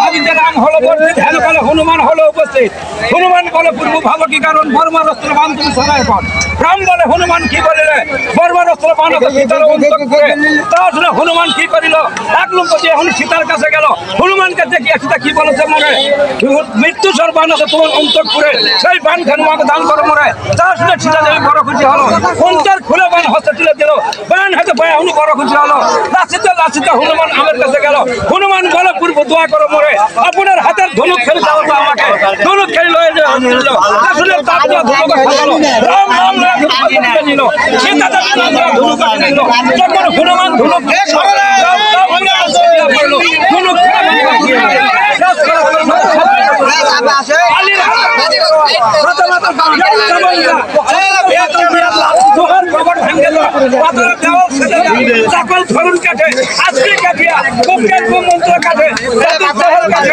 ভাবিতে রাম হলো উপস্থিত, হেন কালে হনুমান হলো উপস্থিত। হনুমান বলে পূর্ব ভালো কি কারণ, বর্মার অস্ত্র বান তুমি সরাই পর। রাম বলে হনুমান কি বলিলে, বর্মার অস্ত্র বান সীতার অন্তক করে। তা শুনে হনুমান কি করিল, এক লম্ব দিয়ে এখন সীতার কাছে গেল। হনুমানকে দেখিয়া সীতা কি বলেছে মনে, মৃত্যু সর বান আছে তোমার অন্তক করে, সেই বান হনুমানকে দান করো মরে। তা শুনে সীতা দেবী বড় খুশি হলো, অন্তর খুলে বান হস্তে তুলে দিল। বান হাতে পায়ে হনু বড় খুশি হলো। লাচিতে লাচিতে হনুমান আমার কাছে গেল। হনুমান বলে পূর্ব দোয়া করো মরে, আপনার হাতের ধনুক খেলে যাও তো আমাকে। ধনুক খেলে লয়ে যাও আসলে তাপ দেওয়া ধনুক খাওয়ালো। রাম রাম রাম নিল, সীতা দেবী রাম রাম ধনুক নিল। যখন হনুমান ধনুক ধনুক সকল ধরুন কাটে, আজকে কাটিয়া মন্ত্র কাটে, কাটে